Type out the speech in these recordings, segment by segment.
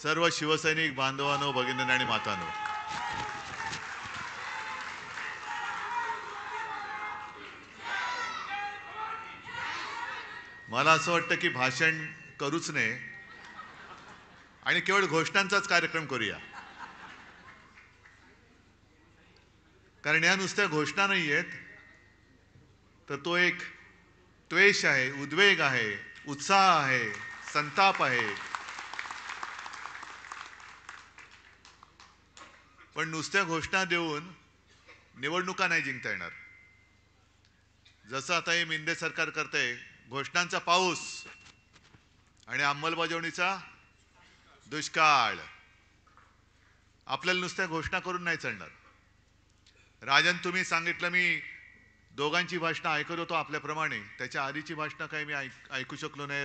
सर्व शिवसैनिक बांधवांनो, भगिनींनो आणि मातांनो, मला असं वाटतं की भाषण करूच नये आणि केवळ घोषणांचाच कार्यक्रम करूया. कारण या नुसत्या घोषणा नाही आहेत, तर तो एक द्वेष आहे, उद्वेग आहे, उत्साह आहे, संताप आहे. पण नुसत्या घोषणा देऊन निवडणुका नाही जिंकता येणार. जसं आता हे मिंदे सरकार करतंय, घोषणांचा पाऊस आणि अंमलबजावणीचा दुष्काळ. आपल्याला नुसत्या घोषणा करून नाही चालणार. राजन, तुम्ही सांगितलं, मी दोघांची भाषणं ऐकत होतो आपल्याप्रमाणे. त्याच्या आधीची भाषणं काही मी ऐकू शकलो नाही.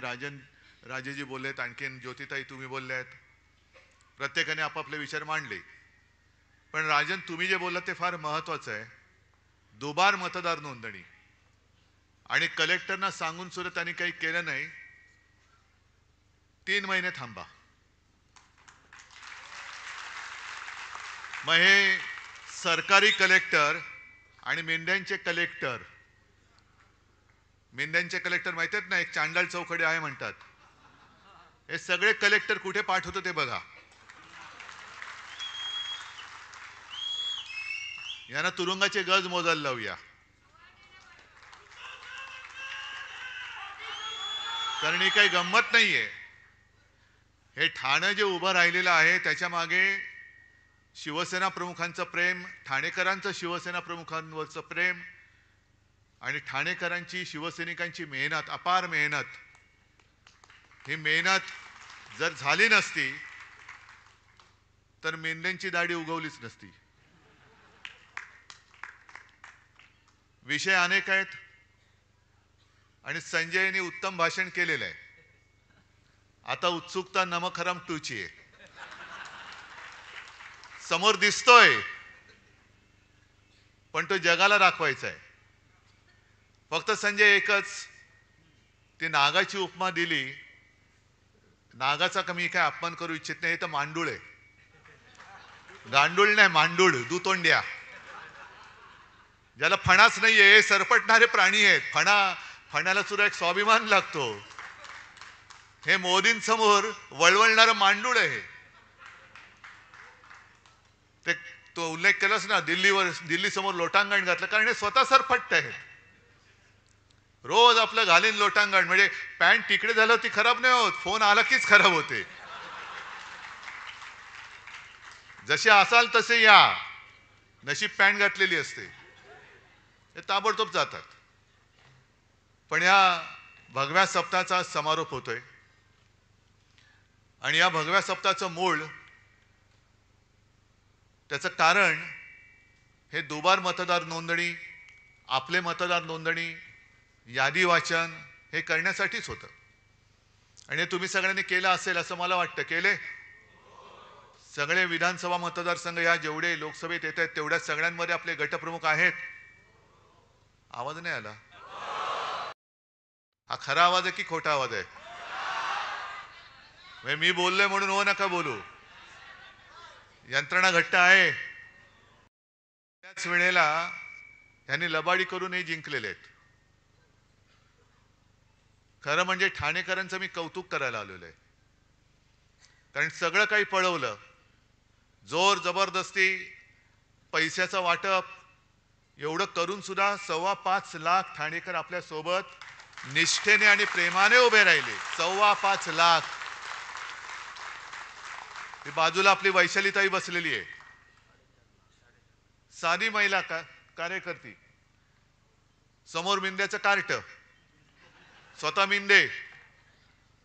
राजेजी बोललेत, आणखीन ज्योतिताई तुम्ही बोलल्यात, प्रत्येकाने आपापले विचार मांडले. पण राजन, तुम्ही जे बोललात ते फार महत्वाचं आहे. दुबार मतदार नोंदणी आणि कलेक्टरना सांगून सुद्धा त्यांनी काही केलं नाही. 3 महिने थांबा. मग हे सरकारी कलेक्टर आणि मेंढ्यांचे कलेक्टर माहिती आहेत ना, एक चांडाळ चौकडे आहे म्हणतात. हे सगळे कलेक्टर कुठे पाठवतो ते बघा. यांना तुरुंगाचे गज मोजायला लावूया. कारण ही काही गंमत नाहीये. हे ठाणे जे उभं राहिलेलं आहे त्याच्या मागे शिवसेना प्रमुखांचं प्रेम, ठाणेकरांचं शिवसेना प्रमुखांवरचं प्रेम आणि ठाणेकरांची शिवसैनिकांची मेहनत, अपार मेहनत. ही मेहनत जर झाली नसती तर मेंढ्यांची दाढी उगवलीच नसती. विषय अनेक आहेत आणि संजयनी उत्तम भाषण केलेलं आहे. आता उत्सुकता नमक-हराम 2 ची आहे. समोर दिसतोय, पण तो जगाला दाखवायचा आहे. फक्त संजय एकच, ती नागाची उपमा दिली. नागाचा कमी काय अपमान करू इच्छित नाही. हे तर मांडूळ आहे. गांडूळ नाही, मांडूळ, दुतोंड्या, ज्याला फणाच नाहीये. हे सरपटणारे प्राणी आहेत. फणाला सुद्धा एक स्वाभिमान लागतो. हे मोदींसमोर वळवळणारं मांडूळ आहे. ते तो उल्लेख केलास ना, दिल्ली समोर लोटांगण घातलं, कारण हे स्वतः सरपट्ट आहे. रोज आपलं घालीन लोटांगण. म्हणजे पॅन्ट तिकडे झालं ती खराब नाही होत, फोन आला कीच खराब होते. जसे असाल तसे या, नशीब पॅन्ट घातलेली असते. हे ताबडतोब जातात. पण या भगव्या सप्ताहाचा समारोप होतोय आणि या भगव्या सप्ताहाचं मूळ, त्याचं कारण हे दुबार मतदार नोंदणी, आपले मतदार नोंदणी, यादी वाचन हे करण्यासाठीच होतं. आणि हे तुम्ही सगळ्यांनी केलं असेल असं मला वाटतं. केले? सगळे विधानसभा मतदारसंघ या जेवढे लोकसभेत येत आहेत तेवढ्या सगळ्यांमध्ये आपले गटप्रमुख आहेत. आवाज नाही आला. हा खरा आवाज आहे की खोटा आवाज आहे? मी बोललोय म्हणून हो नका बोलू. यंत्रणा घट्ट आहे. त्याच वेळेला यांनी लबाडी करून हे जिंकलेले आहेत. खरं म्हणजे ठाणेकरांचं मी कौतुक करायला आलेलो आहे. कारण सगळं काही पळवलं, जोर जबरदस्ती, पैशाचं वाटप, एवढं करून सुद्धा 5.25 लाख ठाणेकर आपल्या सोबत निष्ठेने आणि प्रेमाने उभे राहिले. 5.25 लाख. ती बाजूला आपली वैशालीताई बसलेली आहे, साधी महिला कार्यकर्ती. समोर मिंद्याचं कार्ट, स्वतः मिंदे.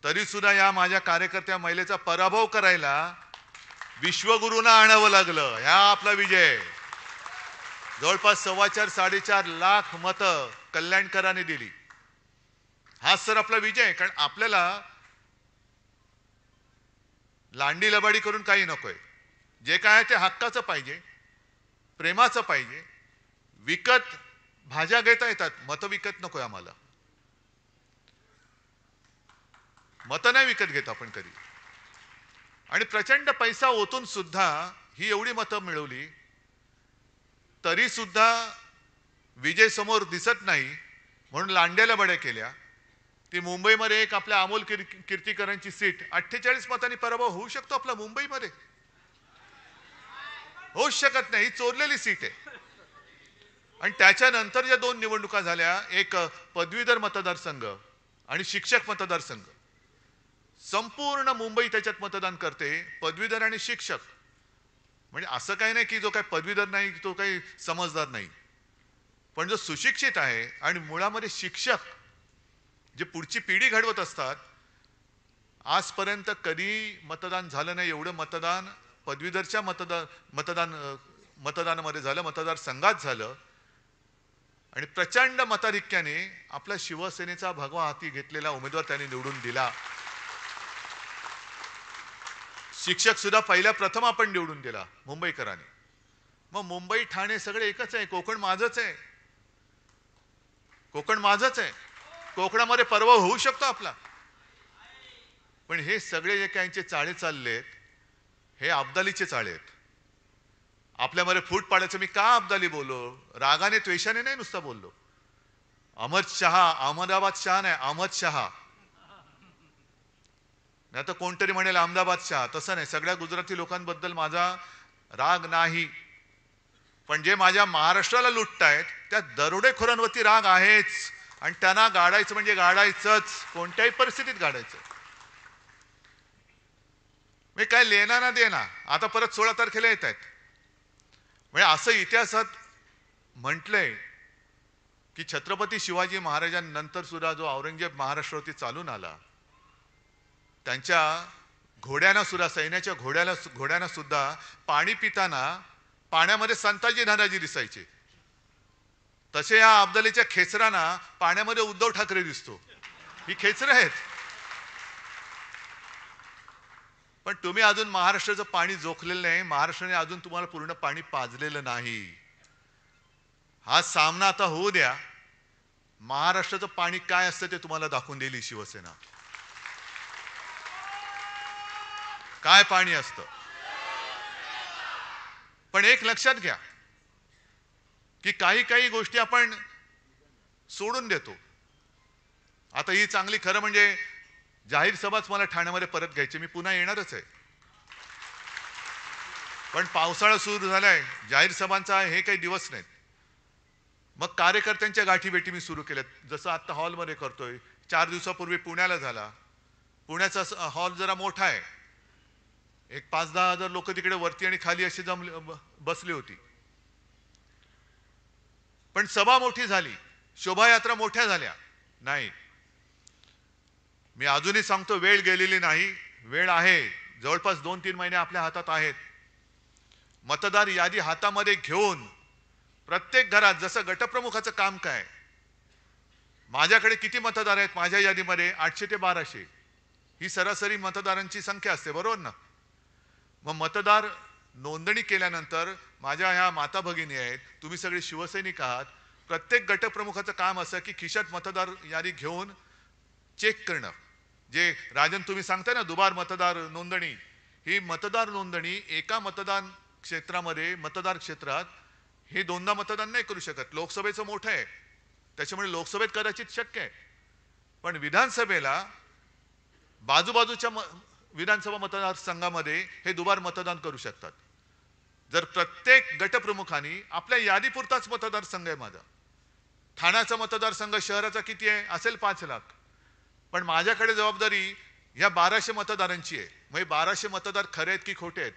तरी सुद्धा या माझ्या कार्यकर्त्या महिलेचा पराभव करायला विश्वगुरूंना आणावं लागलं. ह्या आपला विजय. जवळपास 4.25-4.5 लाख मतं कल्याणकरांनी दिली. हाच तर आपला विजय आहे. कारण आपल्याला लांडी लबाडी करून काही नकोय. जे काय आहे ते हक्काचं पाहिजे, प्रेमाचं पाहिजे. विकत भाज्या घेता येतात, मतं विकत नकोय आम्हाला. मतं नाही विकत घेत आपण कधी. आणि प्रचंड पैसा ओतून सुद्धा ही एवढी मतं मिळवली, तरी सुद्धा विजय समोर दिसत नाही म्हणून लांड्याला बड्या केल्या. ती मुंबईमध्ये एक आपल्या अमोल कीर्तीकरांची सीट 48 मतांनी पराभव होऊ शकतो आपला मुंबईमध्ये? होऊच शकत नाही. ही चोरलेली सीट आहे. आणि त्याच्यानंतर ज्या दोन निवडणुका झाल्या, एक पदवीधर मतदारसंघ आणि शिक्षक मतदारसंघ, संपूर्ण मुंबई त्याच्यात मतदान करते, पदवीधर आणि शिक्षक. म्हणजे असं काही नाही की जो काही पदवीधर नाही तो काही समजदार नाही, पण जो सुशिक्षित आहे आणि मुळामध्ये शिक्षक जे पुढची पिढी घडवत असतात, आजपर्यंत कधी मतदान झालं नाही एवढं मतदान पदवीधरच्या मतदानामध्ये झालं, मतदारसंघात झालं. आणि प्रचंड मताधिक्याने आपला शिवसेनेचा भगवा हाती घेतलेला उमेदवार त्यांनी निवडून दिला. शिक्षक सुद्धा पहिल्या प्रथम आपण निवडून दिला मुंबईकरांनी. मग मुंबई ठाणे सगळे एकच आहे. कोकण माझंच आहे. कोकण माझंच आहे. कोकणामध्ये पराभव होऊ शकतो आपला. पण हे सगळे जे काहींचे चाळे चाललेत, हे अब्दालीचे चाळे आहेत. आपल्यामध्ये फूट पाडायचं. मी का अब्दाली बोललो? रागाने द्वेषाने नाही नुसता बोललो. अहमद शहा, अहमदाबाद शहा नाही, अहमद शहा. नाही तर कोणतरी म्हणेल अहमदाबाद शहा. तसं नाही. सगळ्या गुजराती लोकांबद्दल माझा राग नाही, पण जे माझ्या महाराष्ट्राला लुटतायत त्या दरोडेखोरांवरती राग आहेच. आणि त्यांना गाडायचं म्हणजे गाडायचंच, कोणत्याही परिस्थितीत गाडायचं. मी काय लेना ना देना. आता परत 16 तारखेला येत आहेत. म्हणजे असं इतिहासात म्हटलंय की छत्रपती शिवाजी महाराजांनंतर सुद्धा जो औरंगजेब महाराष्ट्रावरती चालून आला, त्यांच्या घोड्यांना सुद्धा, सैन्याच्या घोड्यांना सुद्धा पाणी पिताना पाण्यामध्ये संताजी धनाजी दिसायचे. तसे या अब्दालीच्या खेचरांना पाण्यामध्ये उद्धव ठाकरे दिसतो. ही खेचरं आहेत. पण तुम्ही अजून महाराष्ट्राचं पाणी जोखलेलं नाही. महाराष्ट्राने अजून तुम्हाला पूर्ण पाणी पाजलेलं नाही. हा सामना आता होऊ द्या. महाराष्ट्राचं पाणी काय असतं ते तुम्हाला दाखवून देईल ही शिवसेना. काय पाणी असतं. पण एक लक्षात घ्या की काही गोष्टी आपण सोडून देतो. आता ही चांगली, खरं म्हणजे जाहीर सभाच मला ठाण्यामध्ये परत घ्यायची. मी पुन्हा येणारच आहे. पण पावसाळा सुरू झालाय, जाहीर सभांचा हे काही दिवस नाहीत. मग कार्यकर्त्यांच्या गाठीभेटी मी सुरू केल्यात. जसं आता हॉलमध्ये करतोय. 4 दिवसापूर्वी पुण्याला झाला. पुण्याचा हॉल जरा मोठा आहे. एक 5-10 हजार लोक तिकडे वरती आणि खाली अशी बसली होती. पण सभा मोठी झाली, शोभायात्रा मोठ्या झाल्या नाही. मी अजूनही सांगतो, वेळ गेलेली नाही. वेळ आहे. जवळपास 2-3 महिने आपल्या हातात आहेत. मतदार यादी हातामध्ये घेऊन प्रत्येक घरात, जसं गटप्रमुखाचं काम काय, माझ्याकडे किती मतदार आहेत माझ्या यादीमध्ये? 800 ते 1200 ही सरासरी मतदारांची संख्या असते, बरोबर ना? मग मतदार नोंदणी केल्यानंतर माझ्या ह्या माता भगिनी आहेत, तुम्ही सगळे शिवसैनिक आहात. प्रत्येक गटप्रमुखाचं काम असं की खिशात मतदार यादी घेऊन चेक करणं. जे राजन तुम्ही सांगताय ना, दुबार मतदार नोंदणी, ही मतदार नोंदणी एका मतदान क्षेत्रामध्ये, मतदार क्षेत्रात हे 2दा मतदान नाही करू शकत. लोकसभेचं मोठं आहे, त्याच्यामुळे लोकसभेत कदाचित शक्य आहे. पण विधानसभेला बाजूबाजूच्या विधानसभा मतदारसंघामध्ये हे दुबार मतदान करू शकतात. जर प्रत्येक गटप्रमुखांनी आपल्या यादीपुरताच मतदारसंघ आहे माझा. ठाण्याचा मतदारसंघ शहराचा किती आहे? असेल 5 लाख. पण माझ्याकडे जबाबदारी ह्या 1200 मतदारांची आहे. म्हणजे 1200 मतदार खरे आहेत की खोटे आहेत?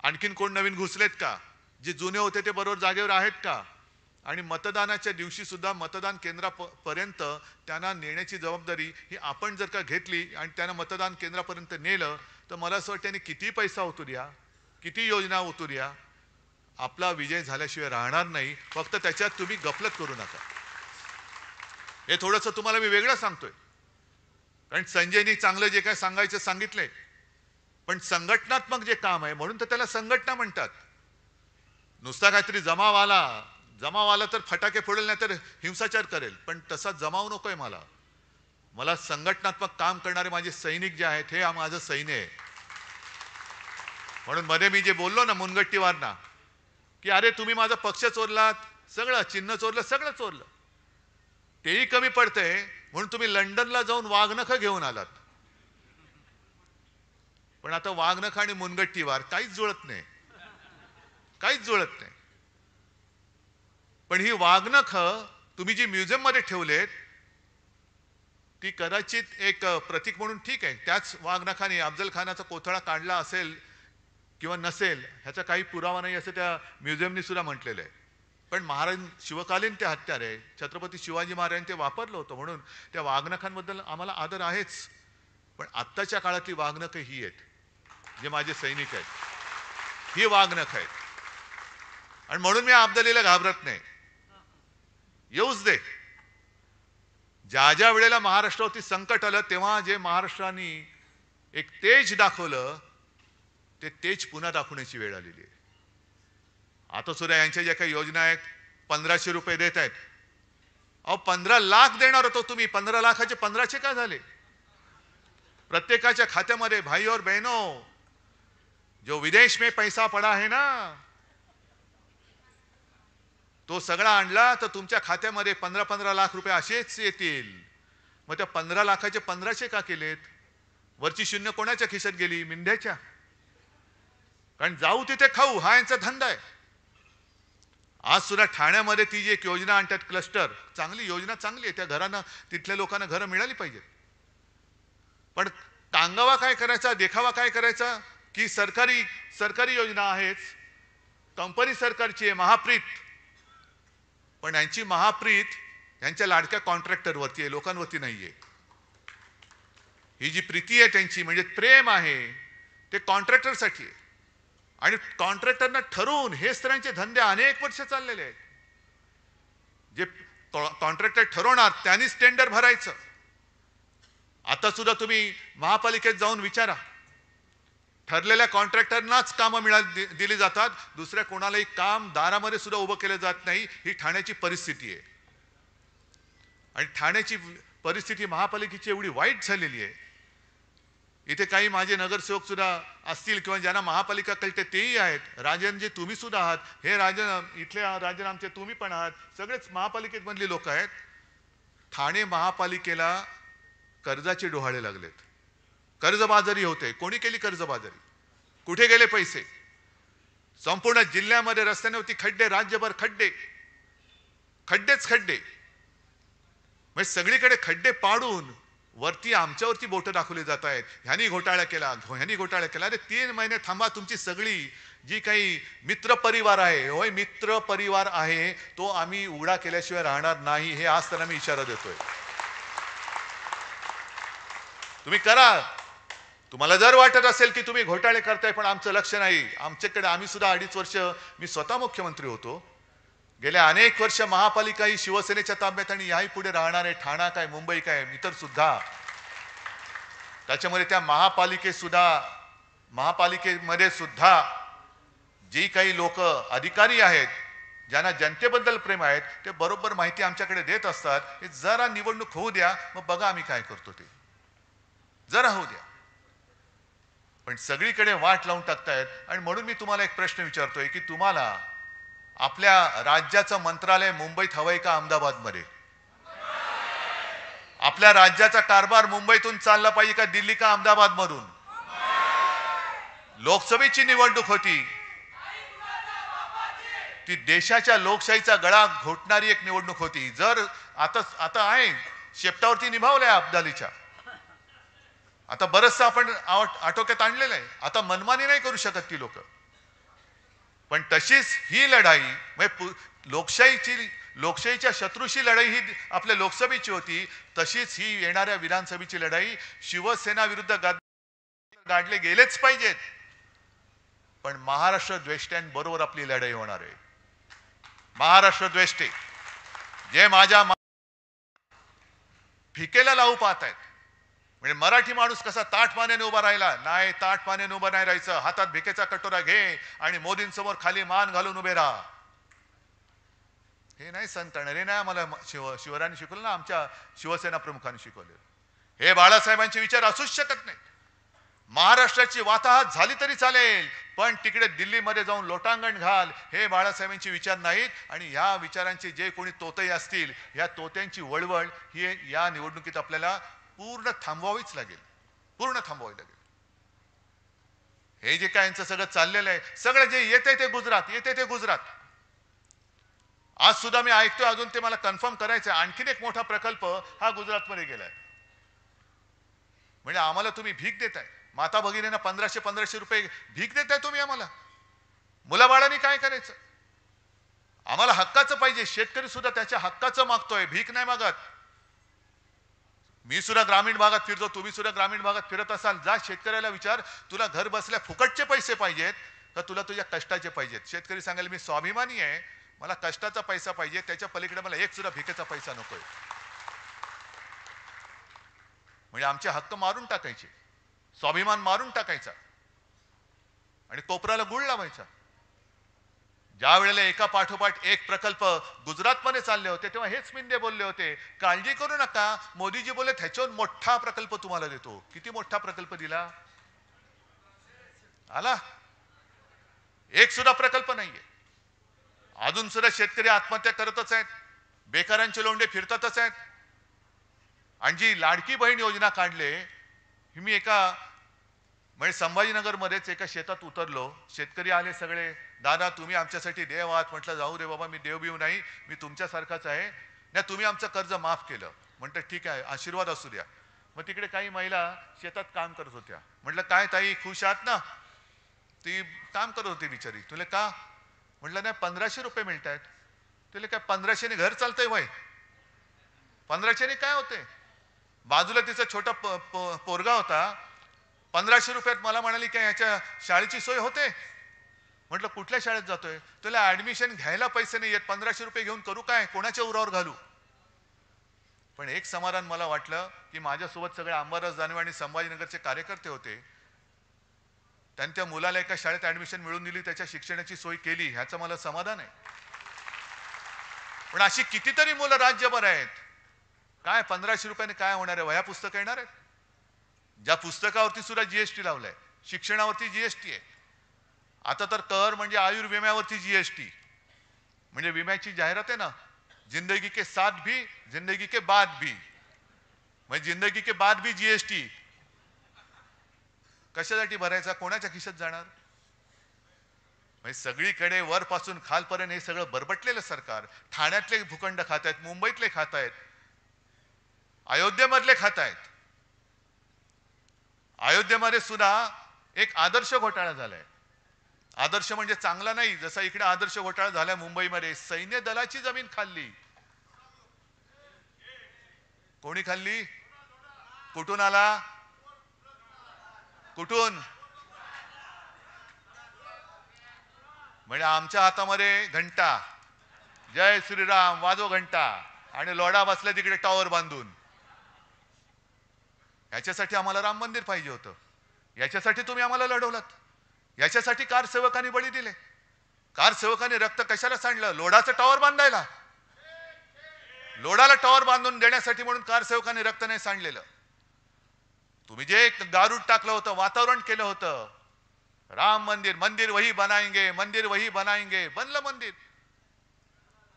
आणखीन कोण नवीन घुसलेत का? जे जुने होते ते बरोबर जागेवर आहेत का? आणि मतदानाच्या दिवशी सुद्धा मतदान केंद्रापर्यंत त्यांना नेण्याची जबाबदारी ही आपण जर का घेतली आणि त्यांना मतदान केंद्रापर्यंत नेलं, तर मला असं वाटतं किती पैसा होतो द्या, किती योजना होतो द्या, आपला विजय झाल्याशिवाय राहणार नाही. फक्त त्याच्यात तुम्ही गफलत करू नका. हे थोडंसं तुम्हाला मी वेगळं सांगतोय, कारण संजयनी चांगलं जे काय सांगायचं सांगितलंय. पण संघटनात्मक जे काम आहे, म्हणून तर त्याला संघटना म्हणतात. नुसता काहीतरी जमाव आला तर फटाके फोडेल, नाही तर हिंसाचार करेल, पण तसा जमाव नकोय मला. मला संघटनात्मक काम करणारे माझे सैनिक जे आहेत, हे माझं सैन्य आहे. म्हणून मध्ये मी जे बोललो ना मुनगट्टीवारना, की अरे तुम्ही माझा पक्ष चोरलात, सगळं चिन्ह चोरलं, सगळं चोरलं, तेही कमी पडतंय म्हणून तुम्ही लंडनला जाऊन वाघनखं घेऊन आलात. पण आता वाघनख आणि मुनगट्टीवार काहीच जुळत नाही, काहीच जुळत नाही. पण ही वाघनख तुम्ही जी म्युझियम मध्ये ठेवलेत ती कदाचित एक प्रतीक म्हणून ठीक आहे. त्याच वाघनखाने अफजल खानाचा कोथळा काढला असेल किंवा नसेल ह्याचा काही पुरावा नाही असं त्या म्युझियमनी सुद्धा म्हटलेलं आहे. पण महाराज शिवकालीन ते हत्यार आहे, छत्रपती शिवाजी महाराजांनी ते वापरलं होतं म्हणून त्या वाघनखांबद्दल आम्हाला आदर आहेच. पण आत्ताच्या काळातली वाघनखं ही आहेत, जे माझे सैनिक आहेत, ही वाघनखं आहेत. आणि म्हणून मी अब्दालीला घाबरत नाही. येऊच दे. ज्या ज्या वेळेला महाराष्ट्रावरती संकट आलं तेव्हा जे महाराष्ट्राने एक तेज दाखवलं ते तेज पुन्हा दाखवण्याची वेळ आलेली आहे. आता सुद्धा यांच्या ज्या काही योजना आहेत, 1500 रुपये देत आहेत. अहो 15 लाख देणार होतो तुम्ही, 15 लाखाचे 1500 काय झाले? प्रत्येकाच्या खात्यामध्ये भाई और बहनों, जो विदेश में पैसा पड़ा है ना, तो सगळा आणला तर तुमच्या खात्यामध्ये 15-15 लाख रुपये असेच येतील. मग त्या 15 लाखाचे 1500 का केलेत? वरची शून्य कोणाच्या खिशात गेली? मिंढ्याच्या. कारण जाऊ तिथे खाऊ हा यांचा धंदा आहे. आज सुद्धा ठाण्यामध्ये ती जी एक योजना आणतात क्लस्टर, चांगली योजना, चांगली आहे. त्या घरांना, तिथल्या लोकांना घरं मिळाली पाहिजेत. पण टांगावा काय करायचा, देखावा काय करायचा की सरकारी योजना आहेच, कंपनी सरकारची आहे, महाप्रीत. पण यांची महाप्रीत यांच्या लाडक्या कॉन्ट्रॅक्टरवरती आहे, लोकांवरती नाहीये. ही जी प्रीती आहे त्यांची, म्हणजे प्रेम आहे, ते कॉन्ट्रॅक्टरसाठी आहे. आणि कॉन्ट्रॅक्टरना ठरवून हे स्त्रियांचे धंदे अनेक वर्ष चाललेले आहेत. जे कॉन्ट्रॅक्टर ठरवणार त्यांनीच टेंडर भरायचं. आता सुद्धा तुम्ही महापालिकेत जाऊन विचारा, ठरलेल्या कॉन्ट्रॅक्टरनाच कामं दिली जातात, दुसऱ्या कोणालाही काम दारामध्ये सुद्धा उभं केलं जात नाही. ही ठाण्याची परिस्थिती आहे. आणि ठाण्याची परिस्थिती महापालिकेची एवढी वाईट झालेली आहे. इथे काही माझे नगरसेवक सुद्धा असतील किंवा ज्यांना महापालिका कळते तेही आहेत. राजन जे तुम्ही सुद्धा आहात, हे राजन, इथले राजन आमचे तुम्ही पण आहात, सगळेच महापालिकेत मधली लोक आहेत. ठाणे महापालिकेला कर्जाचे डोहाळे लागलेत, कर्जबाजारी होते. कोणी केली कर्जबाजारी? कुठे गेले पैसे? संपूर्ण जिल्ह्यामध्ये रस्त्यांवरती खड्डे, राज्यभर खड्डे, खड्डेच खड्डे. म्हणजे सगळीकडे खड्डे पाडून वरती आमच्यावरती बोटं दाखवली जात आहेत. ह्यानी घोटाळा केला, ह्यानी घोटाळा केला. अरे 3 महिने थांबा. तुमची सगळी जी काही मित्र परिवार आहे, होय मित्र परिवार आहे, तो आम्ही उघडा केल्याशिवाय राहणार नाही. हे आज त्यांना मी इशारा देतोय. तुम्ही करा. तुम्हाला जर वाटत असेल की तुम्ही घोटाळे करताय पण आमचं लक्ष नाही, आमच्याकडे, आम्ही सुद्धा 2.5 वर्ष, मी स्वतः मुख्यमंत्री होतो, गेल्या अनेक वर्ष महापालिका ही शिवसेनेच्या ताब्यात आणि याही पुढे राहणार आहे. ठाणा काय, मुंबई काय, इतर सुद्धा. त्याच्यामध्ये त्या महापालिकेमध्ये सुद्धा जी काही लोक अधिकारी आहेत, ज्यांना जनतेबद्दल प्रेम आहेत, ते बरोबर माहिती आमच्याकडे देत असतात. हे जरा निवडणूक होऊ द्या, मग बघा आम्ही काय करतो ते. जरा होऊ द्या. पण सगळीकडे वाट लावून टाकतायत. आणि म्हणून मी तुम्हाला एक प्रश्न विचारतोय की तुम्हाला आपल्या राज्याचं मंत्रालय मुंबईत हवंय का अहमदाबादमध्ये? आपल्या राज्याचा कारभार मुंबईतून चालला पाहिजे का दिल्ली का अहमदाबाद मधून? लोकसभेची निवडणूक होती, ती देशाच्या लोकशाहीचा गळा घोटणारी एक निवडणूक होती. जर आता आहे शेपटावरती निभावलंय अब्दालीच्या, आता बरंचसं आपण आटोक्यात आणलेलं आहे. आता मनमानी नाही करू शकत ती लोक. पण तशीच ही लढाई, म्हणजे लोकशाहीच्या शत्रूशी लढाई ही आपल्या लोकसभेची होती, तशीच ही येणाऱ्या विधानसभेची लढाई शिवसेना विरुद्ध गाडले गेलेच पाहिजेत. पण महाराष्ट्र द्वेष्ट्यांबरोबर आपली लढाई होणार आहे. महाराष्ट्र द्वेष्टे जे माझ्या फिकेला लावू पाहत आहेत, म्हणजे मराठी माणूस कसा ताठ पाण्याने उभा राहिला नाही, ताठ पाण्याने उभा नाही राहायचं. हातात भिकेचा कटोरा घे आणि मोदींसमोर खाली मान घालून उभे राहा. हे नाही संतणार, हे नाही आम्हाला शिवरायांनी शिकवलं ना, आमच्या शिवसेना प्रमुखांनी शिकवले. हे बाळासाहेबांचे विचार असूच शकत नाही. महाराष्ट्राची वाताहत झाली तरी चालेल, पण तिकडे दिल्लीमध्ये जाऊन लोटांगण घाल हे बाळासाहेबांचे विचार नाहीत. आणि ह्या विचारांचे जे कोणी तोते असतील, या तोत्यांची वळवळ ही या निवडणुकीत आपल्याला पूर्ण थांबवावीच लागेल, पूर्ण थांबवावी लागेल. हे जे काय यांचं सगळं चाललेलं आहे, सगळं जे येते ते गुजरात, येते ते गुजरात. आज सुद्धा मी ऐकतोय, अजून ते मला कन्फर्म करायचं, आणखीन एक मोठा प्रकल्प हा गुजरातमध्ये गेलाय. म्हणजे आम्हाला तुम्ही भीक देताय, माता भगिनींना 1500 रुपये भीक देताय तुम्ही आम्हाला. मुलाबाळांनी काय करायचं? आम्हाला हक्काचं पाहिजे. शेतकरी सुद्धा त्याच्या हक्काचं मागतोय, भीक नाही मागत. मी सुद्धा ग्रामीण भागात फिरतो, तुम्ही सुद्धा ग्रामीण भागात फिरत असाल, जा शेतकऱ्याला विचार, तुला घर बसल्या फुकटचे पैसे पाहिजेत का तुला तुझ्या कष्टाचे पाहिजेत? शेतकरी सांगेल मी स्वाभिमानी आहे, मला कष्टाचा पैसा पाहिजे, त्याच्या पलीकडे मला एक सुद्धा भिकेचा पैसा नकोय. म्हणजे आमचे हक्क मारून टाकायचे, स्वाभिमान मारून टाकायचा आणि कोपराला गुळ लावायचा. ज्या वेळेला एका पाठोपाठ एक प्रकल्प गुजरातमध्ये चालले होते, तेव्हा हेच मिंदे बोलले होते, काळजी करू नका, मोदीजी बोलले ह्याच्यावर मोठा प्रकल्प तुम्हाला देतो. किती मोठा प्रकल्प दिला? आला? एक सुद्धा प्रकल्प नाहीये. अजून सुद्धा शेतकरी आत्महत्या करतच आहेत, बेकारांचे लोंढे फिरतातच आहेत. आणि जी लाडकी बहीण योजना काढले, ही मी एका म्हणजे संभाजीनगरमध्येच एका शेतात उतरलो, शेतकरी आले सगळे, दादा तुम्ही आमच्यासाठी देव आहात. म्हटलं जाऊ रे बाबा, मी देवबीव नाही, मी तुमच्यासारखाच आहे. नाही तुम्ही आमचं कर्ज माफ केलं. म्हटलं ठीक आहे, आशीर्वाद असू द्या. मग तिकडे काही महिला शेतात काम करत होत्या. म्हटलं काय ताई खुश आहात ना? ती काम करत होती बिचारी. तुला का? म्हटलं नाही 1500 रुपये मिळत आहेत. तुला काय 1500ने घर चालतंय वय? 1500ने काय होते? बाजूला तिचा छोटा पोरगा होता, 1500 रुपयात मला म्हणाली काय ह्याच्या शाळेची सोय होते? म्हटलं कुठल्या शाळेत जातोय? तुला ऍडमिशन घ्यायला पैसे नाही येत, 1500 रुपये घेऊन करू काय? कोणाच्या उरावर घालू? पण एक समाधान मला वाटलं की माझ्यासोबत सगळे अंबादास दानवे आणि संभाजीनगरचे कार्यकर्ते होते. त्यांच्या मुलाला एका शाळेत ऍडमिशन मिळवून दिली, त्याच्या शिक्षणाची सोय केली, ह्याचं मला समाधान आहे. पण अशी कितीतरी मुलं राज्यभर आहेत. काय 1500 रुपयाने काय होणार आहे? वह्या पुस्तकं येणार आहेत? ज्या पुस्तकावरती सुद्धा जीएसटी लावलाय, शिक्षणावरती जीएसटी आहे. आता तर कर म्हणजे आयुर्विम्यावरती जीएसटी. म्हणजे विम्याची जाहिरात आहे ना, जिंदगी के साथ भी जिंदगी के बाद भी, म्हणजे जिंदगी के बाद भी जीएसटी. कशासाठी भरायचा? कोणाच्या खिशात जाणार? म्हणजे सगळीकडे वरपासून खालपर्यंत हे सगळं बरबटलेलं सरकार. ठाण्यातले भूखंड खात आहेत, मुंबईतले खात आहेत, अयोध्येमधले खात आहेत. अयोध्येमध्ये सुद्धा एक आदर्श घोटाळा झालाय. आदर्श म्हणजे चांगला नाही, जसा इकडे आदर्श घोटाळा झालाय मुंबईमध्ये. सैन्य दलाची जमीन खाल्ली. कोणी खाल्ली? कुठून आला? कुठून? म्हणजे आमच्या हातामध्ये घंटा, जय श्रीराम वाजव घंटा, आणि लोढा बसला तिकडे टॉवर बांधून. याच्यासाठी आम्हाला राम मंदिर पाहिजे होतं, याच्यासाठी तुम्ही आम्हाला लढवलात, याच्यासाठी कारसेवकांनी बळी दिले. कारसेवकांनी रक्त कशाला सांडलं? लोढाचं टॉवर बांधायला. लोढाला टॉवर बांधून देण्यासाठी म्हणून कारसेवकांनी रक्त नाही सांडलेलं. तुम्ही जे गारूड टाकलं होतं, वातावरण केलं होतं, राम मंदिर, मंदिर वही बनाएंगे, मंदिर वही बनाएंगे, बनलं मंदिर.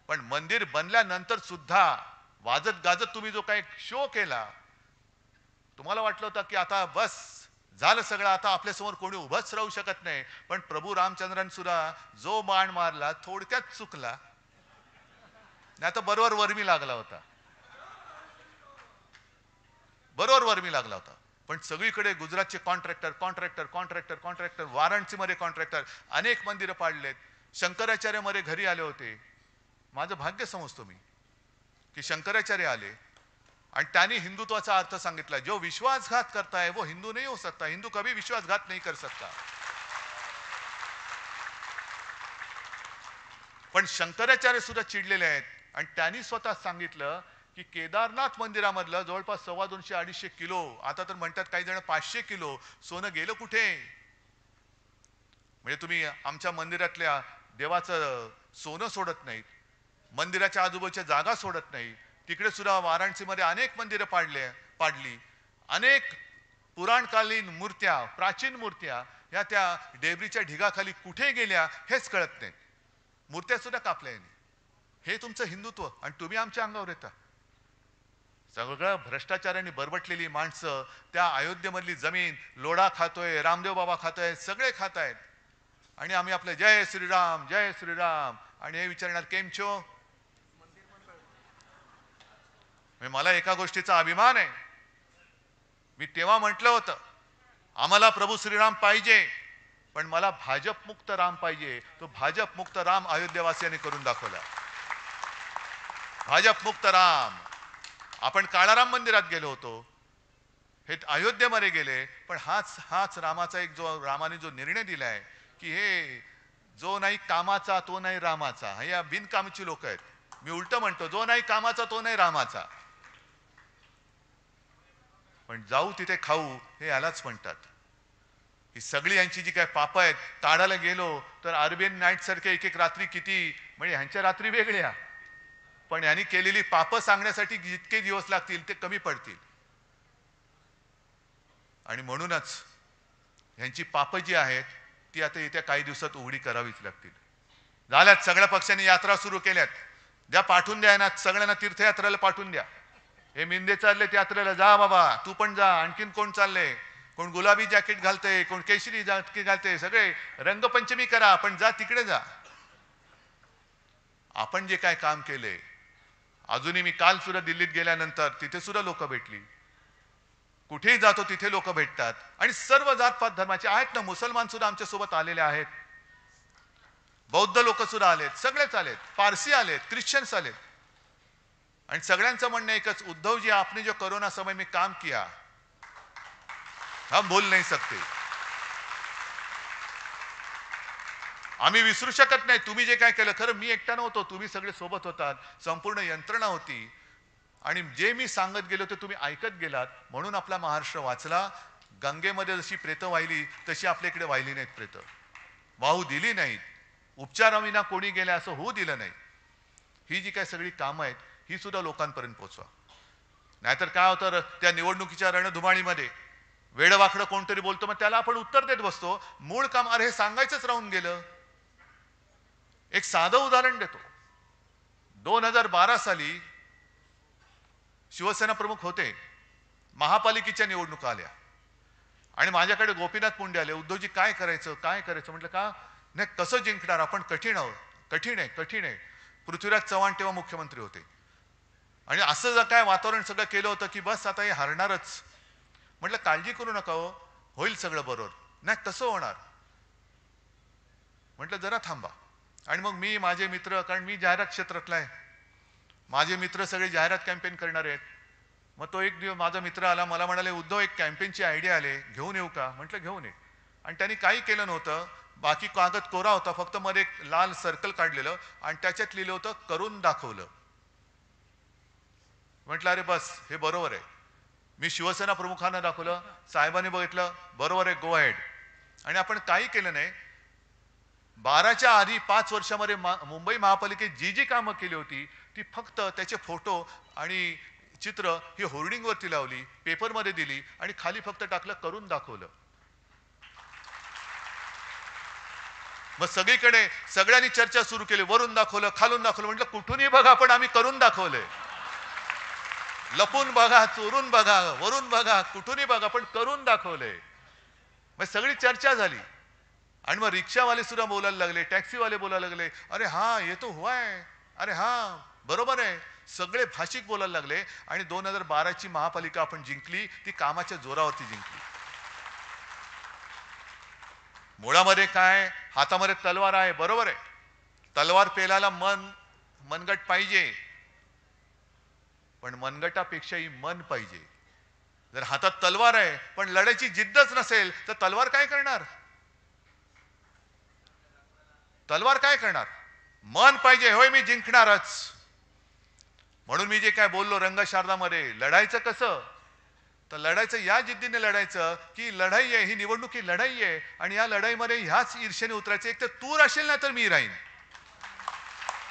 पण मंदिर बनल्यानंतर सुद्धा वाजत गाजत तुम्ही जो काही शो केला, तुम्हाला वाटलं होतं की आता बस झालं सगळं, आता आपल्यासमोर कोणी उभंच राहू शकत नाही. पण प्रभू रामचंद्रांनी सुद्धा जो बाण मारला थोडक्यात चुकला, नाही तर बरोबर वर्मी लागला होता, बरोबर वर्मी लागला होता. पण सगळीकडे गुजरातचे कॉन्ट्रॅक्टर कॉन्ट्रॅक्टर कॉन्ट्रॅक्टर कॉन्ट्रॅक्टर, वाराणसीमध्ये कॉन्ट्रॅक्टर, अनेक मंदिरं पाडलेत. शंकराचार्यमध्ये घरी आले होते. माझं भाग्य समजतो मी की शंकराचार्य आले आणि त्यांनी हिंदुत्वाचा अर्थ सांगितला. जो विश्वासघात करता है वो हिंदू नहीं हो सकता, हिंदू कभी विश्वासघात नहीं कर सकता. पण शंकराचार्य सुद्धा चिडलेले आहेत आणि त्यांनी स्वतः सांगितलं की केदारनाथ मंदिरामधलं जवळपास 250-250 किलो, आता तर म्हणतात काही जण 500 किलो सोनं गेलं कुठे? म्हणजे तुम्ही आमच्या मंदिरातल्या देवाचं सोनं सोडत नाहीत, मंदिराच्या आजूबाजूच्या जागा सोडत नाही. तिकडे सुद्धा वाराणसीमध्ये अनेक मंदिरं पाडली, अनेक पुराणकालीन मूर्त्या, प्राचीन मूर्त्या ह्या त्या डेबरीच्या ढिगाखाली कुठे गेल्या हेच कळत नाही. मूर्त्या सुद्धा कापल्या यांनी. हे तुमचं हिंदुत्व आणि तुम्ही आमच्या अंगावर येता. सगळं भ्रष्टाचाराने बरबटलेली माणसं, त्या अयोध्येमधली जमीन लोढा खातोय, रामदेव बाबा खातोय, सगळे खात आहेत. आणि आम्ही आपलं जय श्रीराम जय श्रीराम आणि हे विचारणार केम छो. मला एका गोष्टीचा अभिमान आहे. मी तेव्हा म्हटलं होतं आम्हाला प्रभू श्रीराम पाहिजे, पण मला भाजप मुक्त राम पाहिजे. तो भाजप मुक्त राम अयोध्येवासियांनी करून दाखवला. भाजप मुक्त राम. आपण काळाराम मंदिरात गेलो होतो, हे अयोध्येमध्ये गेले, पण हाच रामाचा एक रामाने जो निर्णय दिलाय की हे जो नाही कामाचा तो नाही रामाचा. हे या बिनकामाची लोक आहेत. मी उलट म्हणतो, जो नाही कामाचा तो नाही रामाचा. पण जाऊ तिथे खाऊ हे यालाच म्हणतात. ही सगळी यांची जी काय पाप आहेत, ताडाला गेलो तर अरबियन नाईट सारखे एक एक रात्री किती, म्हणजे ह्यांच्या रात्री वेगळ्या, पण यांनी केलेली पाप सांगण्यासाठी जितके दिवस लागतील ते कमी पडतील. आणि म्हणूनच ह्यांची पाप जी आहेत ती आता येत्या काही दिवसात उघडी करावीच लागतील. झाल्यात सगळ्या पक्षांनी यात्रा सुरू केल्यात. द्या पाठवून द्या ना, सगळ्यांना तीर्थयात्रेला पाठवून द्या. हे मिंदे चालले यात्रेला, जा बाबा तू पण जा. आणखीन कोण चालले, कोण गुलाबी जॅकेट घालते, कोण केशरी जॅकेट घालते, सगळे रंगपंचमी करा, पण जा तिकडे जा. आपण जे काय काम केले, अजूनही मी काल सुद्धा दिल्लीत गेल्यानंतर तिथे सुद्धा लोक भेटली. कुठेही जातो तिथे लोक भेटतात आणि सर्व जातपात धर्माचे आहेत ना. मुसलमान सुद्धा आमच्या सोबत आलेले आहेत, बौद्ध लोक सुद्धा आलेत, सगळेच आलेत, पारसी आलेत, ख्रिश्चन्स आलेत. आणि सगळ्यांचं म्हणणं एकच, उद्धव जी आपने जो कोरोना समय में काम किया हम भूल नहीं सकते. आम्ही विसरू शकत नाही. तुम्ही जे काय केलं, खरं मी एकटा नव्हतो, तुम्ही सगळे सोबत होतात, संपूर्ण यंत्रणा होती. आणि जे मी सांगत गेलो ते तुम्ही ऐकत गेलात, म्हणून आपला महाराष्ट्र वाचला. गंगेमध्ये जशी प्रेतं वाहिली तशी आपल्या इकडे वाहिली नाहीत प्रेतं, वाहू दिली नाहीत. उपचाराविना कोणी गेले असं होऊ दिलं नाही. ही जी काय सगळी कामं आहेत ही सुद्धा लोकांपर्यंत पोहोचवा. नाहीतर काय होतं, त्या निवडणुकीच्या रणधुमाळीमध्ये वेडवाकडं कोणतरी बोलतो, मग त्याला आपण उत्तर देत बसतो. मूळ काम अरे हे सांगायचंच राहून गेलं. एक साधं उदाहरण देतो. 2012 साली शिवसेना प्रमुख होते, महापालिकेच्या निवडणुका आल्या आणि माझ्याकडे गोपीनाथ मुंडे आले. उद्धवजी काय करायचं काय करायचं. म्हटलं का नाही, कसं जिंकणार आपण, कठीण आहोत, कठीण आहे कठीण आहे. पृथ्वीराज चव्हाण तेव्हा मुख्यमंत्री होते आणि असं जर काय वातावरण सगळं केलं होतं की बस आता हे हारणारच. म्हटलं काळजी करू नका हो, होईल सगळं बरोबर. नाही कसं होणार. म्हटलं जरा थांबा. आणि मग मी माझे मित्र, कारण मी जाहिरात क्षेत्रातला आहे, माझे मित्र सगळे जाहिरात कॅम्पेन करणार आहेत. मग तो एक दिवस माझा मित्र आला, मला म्हणाले उद्धव एक कॅम्पेनची आयडिया आले, घेऊन येऊ का. म्हटलं घेऊन ये. आणि त्यांनी काही केलं नव्हतं, बाकी कागद कोरा होता, फक्त मध्ये एक लाल सर्कल काढलेलं आणि त्याच्यात लिहिलं होतं करून दाखवलं. म्हटलं अरे बस हे बरोबर आहे. मी शिवसेना प्रमुखांना दाखवलं, साहेबांनी बघितलं, बरोबर आहे, गो अहेड. आणि आपण काही केलं नाही. 12च्या आधी 5 वर्षामध्ये मुंबई महापालिकेत जी जी कामं केली होती ती फक्त त्याचे फोटो आणि चित्र ही होर्डिंगवरती लावली, पेपरमध्ये दिली आणि खाली फक्त टाकलं करून दाखवलं. मग सगळीकडे सगळ्यांनी चर्चा सुरू केली, वरून दाखवलं खालून दाखवलं. म्हटलं कुठूनही बघा, पण आम्ही करून दाखवलंय. लपून बघा, चोरून बघा, वरून बघा, कुठूनही बघा, पण करून दाखवलंय. मग सगळी चर्चा झाली आणि मग रिक्षावाले सुद्धा बोलायला लागले, टॅक्सीवाले बोलायला लागले, अरे हा ये तो हुआ है, अरे हा बरोबर आहे. सगळे भाषिक बोलायला लागले आणि 2012ची महापालिका आपण जिंकली, ती कामाच्या जोरावरती जिंकली. मुळामध्ये काय, हातामध्ये तलवार आहे, बरोबर आहे. तलवार पेलाला मनगट पाहिजे, पण मनगटापेक्षाही मन पाहिजे. जर हातात तलवार आहे पण लढायची जिद्दच नसेल तर तलवार काय करणार. तलवार काय करणार. मन पाहिजे, होय मी जिंकणारच. म्हणून मी जे काय बोललो रंगशारदामध्ये, लढायचं कसं, तर लढायचं या जिद्दीने लढायचं की लढाई आहे, ही निवडणूक ही लढाई आहे आणि या लढाईमध्ये ह्याच ईर्षेने उतरायचं. एक तर तू राहशील ना तर मी राहीन.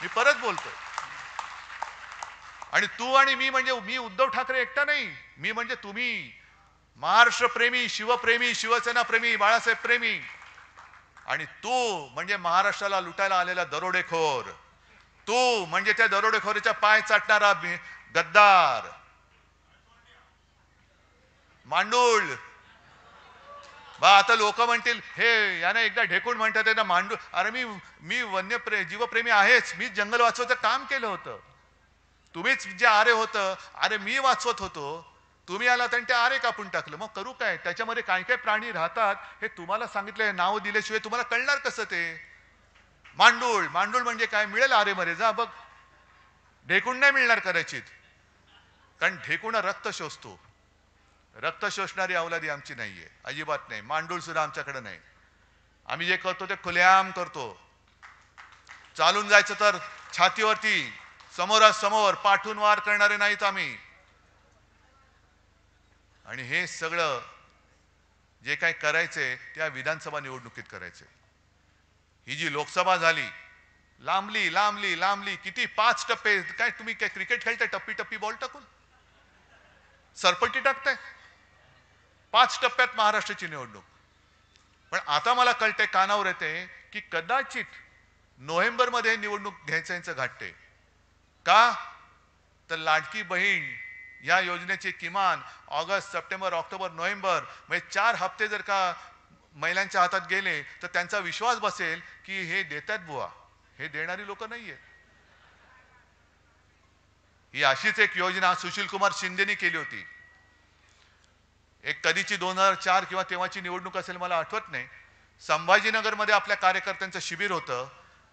मी परत बोलतोय. आणि तू आणि मी म्हणजे मी उद्धव ठाकरे एकटा नाही, मी म्हणजे तुम्ही, महाराष्ट्र प्रेमी, शिवप्रेमी, शिवसेना प्रेमी, बाळासाहेब प्रेमी, आणि तू म्हणजे महाराष्ट्राला लुटायला आलेला दरोडेखोर, तू म्हणजे त्या दरोडेखोरीच्या पाय चाटणारा गद्दार, मांडूळ. बा आता लोक म्हणतील हे याने एकदा ढेकून म्हणतात ना मांडूळ. अरे मी जीवप्रेमी आहेच. मी जंगल वाचवायचं काम केलं होतं. तुम्हीच जे आरे होतं, अरे मी वाचवत होतो, तुम्ही आलात आणि ते आरे कापून टाकलं. मग करू काय? त्याच्यामध्ये काय काय प्राणी राहतात हे तुम्हाला सांगितलंय, नाव दिल्याशिवाय तुम्हाला कळणार कसं ते? मांडूळ, मांडूळ म्हणजे काय? मिळेल आरे मध्ये जा बघ. ढेकूण नाही मिळणार कदाचित, कारण ढेकूण रक्त शोषतो. रक्त शोषणारी अवलादी आमची नाहीये, अजिबात नाही. मांडूळ सुद्धा आमच्याकडे नाही. आम्ही जे करतो ते खुलेआम करतो. चालून जायचं तर छातीवरती, समोरासमोर, पाठून वार करणारे नाहीत आम्ही. आणि हे सगळं जे काही करायचंय त्या विधानसभा निवडणुकीत करायचंय. ही जी लोकसभा झाली, लांबली लांबली लांबली, किती 5 टप्पे. काय तुम्ही काय क्रिकेट खेळताय टप्पी टप्पी बॉल टाकून? सरपट्टी टाकताय? 5 टप्प्यात महाराष्ट्राची निवडणूक. पण आता मला कळतंय, कानावर येते की कदाचित नोव्हेंबरमध्ये निवडणूक घ्यायचं घाटते. का? तर लाडकी बहीण या योजनेचे किमान ऑगस्ट, सप्टेंबर, ऑक्टोबर, नोव्हेंबर म्हणजे 4 हप्ते जर का महिलांच्या हातात गेले तर त्यांचा विश्वास बसेल की हे देतात बुवा. हे देणारी लोक नाहीये. ही अशीच एक योजना सुशील कुमार शिंदेनी केली होती. एक कधीची 2004 किंवा तेव्हाची निवडणूक असेल, मला आठवत नाही. संभाजीनगरमध्ये आपल्या कार्यकर्त्यांचं शिबिर होतं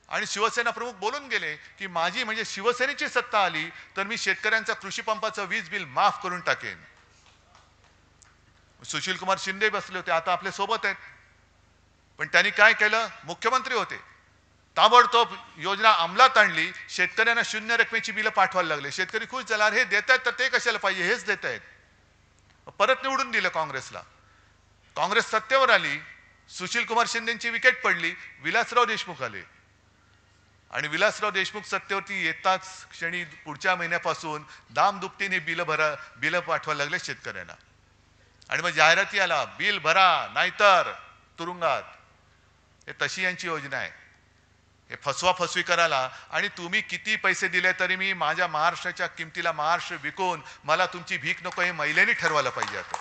आणि शिवसेना प्रमुख बोलून गेले की माझी म्हणजे शिवसेनेची सत्ता आली तर मी शेतकऱ्यांचा कृषी पंपाचं वीज बिल माफ करून टाकेन. सुशील कुमार शिंदे बसले होते, आता आपल्या सोबत आहेत. पण त्यांनी काय केलं? मुख्यमंत्री होते, ताबडतोब योजना अंमलात आणली. शेतकऱ्यांना 0 रकमेची बिलं पाठवायला लागले. शेतकरी खुश झाला, हे देत आहेत तर ते कशाला पाहिजे, हेच देत आहेत. परत निवडून दिलं काँग्रेसला. काँग्रेस सत्तेवर आली, सुशील कुमार शिंदेची विकेट पडली, विलासराव देशमुख आले. आणि विलासराव देशमुख सत्तेवरती येताच क्षणी पुढच्या महिन्यापासून दामदुपटीने बिलं पाठवायला लागले शेतकऱ्यांना. आणि मग जाहिराती आला, बिल भरा नाहीतर तुरुंगात. हे तशी यांची योजना आहे. हे फसवी करायला. आणि तुम्ही किती पैसे दिले तरी मी माझ्या महाराष्ट्राच्या किमतीला महाराष्ट्र विकून मला तुमची भीक नको, हे महिलांनी ठरवायला पाहिजे. आता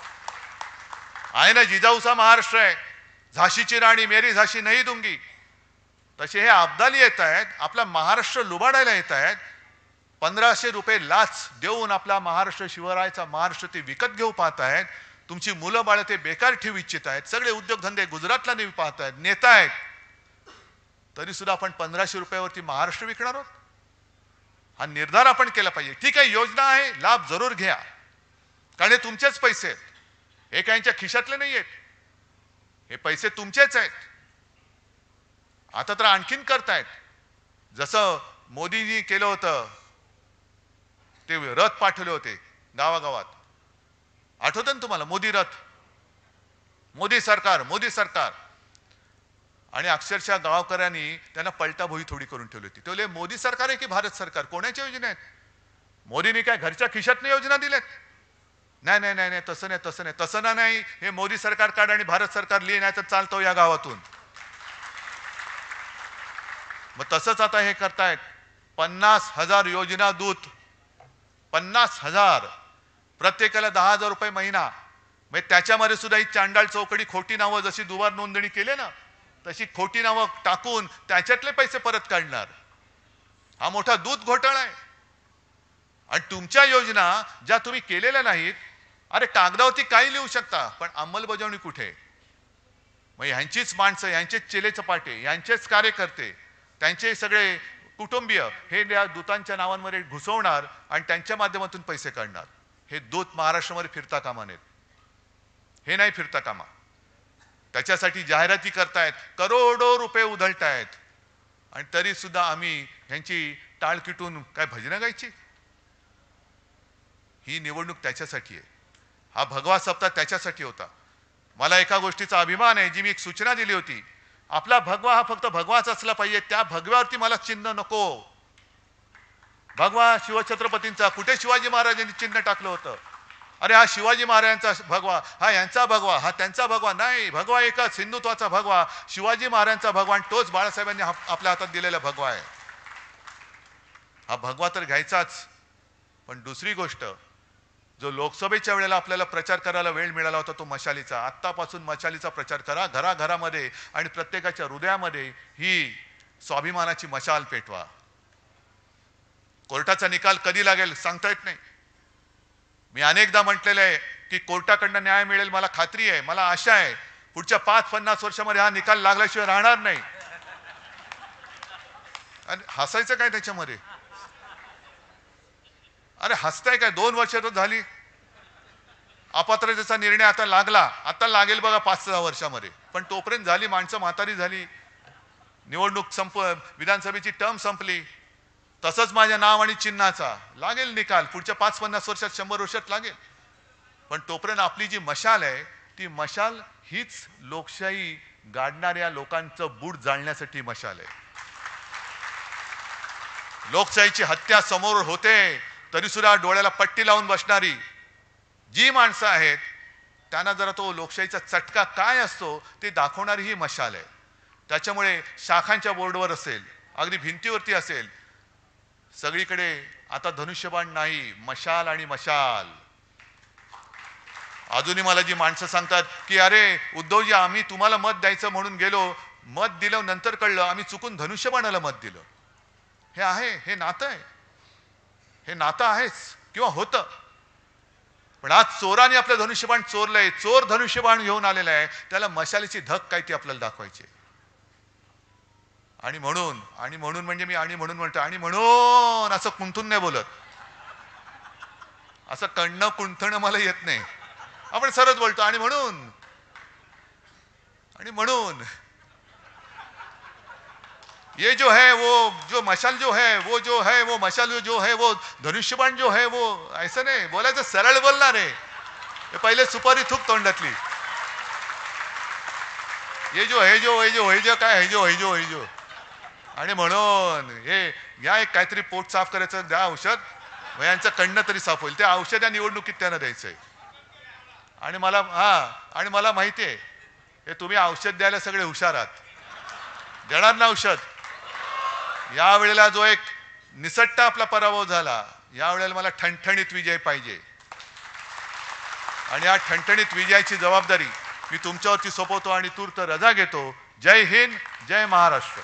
आहे ना, जिजाऊचा महाराष्ट्र आहे, झाशीची राणी मेरी झाशी नाही दूंगी. तसे हे अब्दाली येत आहेत, आपला महाराष्ट्र लुबाडायला येत आहेत. 1500 रुपये लाच देऊन आपला महाराष्ट्र, शिवरायाचा महाराष्ट्र ते विकत घेऊ पाहत आहेत. तुमची मुलं बाळ ते बेकार ठेवू इच्छित आहेत. सगळे उद्योगधंदे गुजरातला नेऊ पाहत आहेत, नेत आहेत. तरी सुद्धा आपण 1500 रुपयावरती महाराष्ट्र विकणार आहोत? हा निर्धार आपण केला पाहिजे. ठीक आहे, योजना आहे, लाभ जरूर घ्या, कारण हे तुमचेच पैसे आहेत. हे काहींच्या खिशातले नाही आहेत, हे पैसे तुमचेच आहेत. आता तर आणखीन करतायत. जसं मोदींनी केलं होतं, ते रथ पाठवले होते गावागावात, आठवतं ना तुम्हाला? मोदी रथ, मोदी सरकार, मोदी सरकार. आणि अक्षरशः गावकऱ्यांनी त्यांना पलटाभोई थोडी करून ठेवली होती. ते मोदी सरकार आहे की भारत सरकार? कोणाच्या योजना आहेत? मोदींनी काय घरच्या खिशातनं योजना दिल्यात? नाही नाही नाही नाही, तसं नाही, तसं नाही, तसं नाही. हे मोदी सरकार काढ आणि भारत सरकार लिहि, नाही तर चालतो या गावातून. मग तसंच आता हे करतायत. 50,000 योजना दूत, 50,000, प्रत्येकाला 10,000 रुपये महिना. म्हणजे त्याच्यामध्ये सुद्धा ही चांडाळ चौकडी, खोटी नावं, जशी दुबार नोंदणी केली ना तशी खोटी नावं टाकून त्याच्यातले पैसे परत काढणार. हा मोठा दूध घोटाळा आहे. आणि तुमच्या योजना ज्या तुम्ही केलेल्या नाहीत, अरे कागदावरती काही लिहू शकता, पण अंमलबजावणी कुठे? मग यांचीच माणसं, यांचेच चेले चपाटे, यांचेच कार्यकर्ते, त्यांचे सगळे कुटुंबीय हे या दूतांच्या नावांमध्ये घुसवणार आणि त्यांच्या माध्यमातून पैसे काढणार. हे दूत महाराष्ट्रामध्ये फिरता कामा नयेत. हे नाही फिरता कामा. त्याच्यासाठी जाहिराती करतायत, करोडो रुपये उधळतायत. आणि तरी सुद्धा आम्ही ह्यांची टाळ किटून काय भजनं गायची? ही निवडणूक त्याच्यासाठी आहे. हा भगवा सप्ताह त्याच्यासाठी होता. मला एका गोष्टीचा अभिमान आहे, जी मी एक सूचना दिली होती. आपला भगवा हा फक्त भगवाच असला पाहिजे. त्या भगव्यावरती मला चिन्ह नको. भगवा शिवछत्रपतींचा, कुठे शिवाजी महाराजांनी चिन्ह टाकलं होतं? अरे हा शिवाजी महाराजांचा भगवा, हा यांचा भगवा, हा त्यांचा भगवा नाही. भगवा एकच, हिंदुत्वाचा भगवा, शिवाजी महाराजांचा भगवान, तोच बाळासाहेबांनी आपल्या हातात दिलेला भगवा आहे. हा भगवा तर घ्यायचाच. पण दुसरी गोष्ट, जो लोकसभेच्या वेळेला आपल्याला प्रचार करायला वेळ मिळाला होता तो मशालीचा, आत्तापासून मशालीचा प्रचार करा. घराघरामध्ये आणि प्रत्येकाच्या हृदयामध्ये ही स्वाभिमानाची मशाल पेटवा. कोर्टाचा निकाल कधी लागेल सांगता येत नाही. मी अनेकदा म्हटलेलं आहे की कोर्टाकडनं न्याय मिळेल, मला खात्री आहे, मला आशा आहे. पुढच्या 5-50 वर्षामध्ये हा निकाल लागल्याशिवाय राहणार नाही. आणि हसायचं काय त्याच्यामध्ये? अरे हसताय काय? 2 वर्ष तर झाली. अपात्रतेचा निर्णय आता लागला, आता लागेल बघा 5-6 वर्षामध्ये. पण तोपर्यंत झाली, माणसं म्हातारी झाली, निवडणूक विधानसभेची टर्म संपली. तसंच माझ्या नाव आणि चिन्हाचा लागेल निकाल पुढच्या 5-50 वर्षात, 100 वर्षात लागेल. पण तोपर्यंत आपली जी मशाल आहे ती मशाल हीच लोकशाही गाडणाऱ्या लोकांचं बूट जाळण्यासाठी मशाल आहे. लोकशाहीची हत्या समोर होते तरी सुद्धा डोळ्याला पट्टी लावून बसणारी जी माणसं आहेत त्यांना जरा तो लोकशाहीचा चटका काय असतो ते दाखवणारी ही मशाल आहे. त्याच्यामुळे शाखांच्या बोर्डवर असेल, अगदी भिंतीवरती असेल, सगळीकडे आता धनुष्यबाण नाही, मशाल आणि मशाल. अजूनही मला जी माणसं सांगतात की अरे उद्धवजी आम्ही तुम्हाला मत द्यायचं म्हणून गेलो, मत दिलं, नंतर कळलं आम्ही चुकून धनुष्यबाणाला मत दिलं. हे आहे, हे नातं आहे, हे नातं आहेच किंवा होतं. पण आज चोराने आपलं धनुष्यबाण चोरलंय, चोर धनुष्यबाण घेऊन आलेला आहे, त्याला मशालीची धक काय ती आपल्याला दाखवायची. आणि म्हणून म्हणजे मी आणि म्हणून म्हणतो, आणि म्हणून असं कुंठून नाही बोलत, असं कणणं कुंठणं मला येत नाही. आपण सरळ बोलतो आणि म्हणून ये जो है वो जो मशाल जो है वो मशाल जो है वो धनुष्यबाण जो है वो, ऐसा नाही बोलायचं, सरळ बोलणार आहे. हे पहिले सुपारी थूक तोंडातली. ये जो है जो काय है जो आणि म्हणून हे या एक काहीतरी पोट साफ करायचं द्या औषध, यांचं कडनं तरी साफ होईल. ते औषध या निवडणुकीत त्यांना द्यायचंय. आणि मला माहिती आहे हे तुम्ही औषध द्यायला सगळे हुशार आहात, देणार ना औषध. या वेळेला जो एक निसट्टा आपला पराभव झाला, या वेळेला मला ठणठणीत विजय पाहिजे. आणि या ठणठणीत विजयाची जबाबदारी मी तुमच्यावरती सोपवतो आणि तूर्त रजा घेतो. जय हिंद, जय महाराष्ट्र.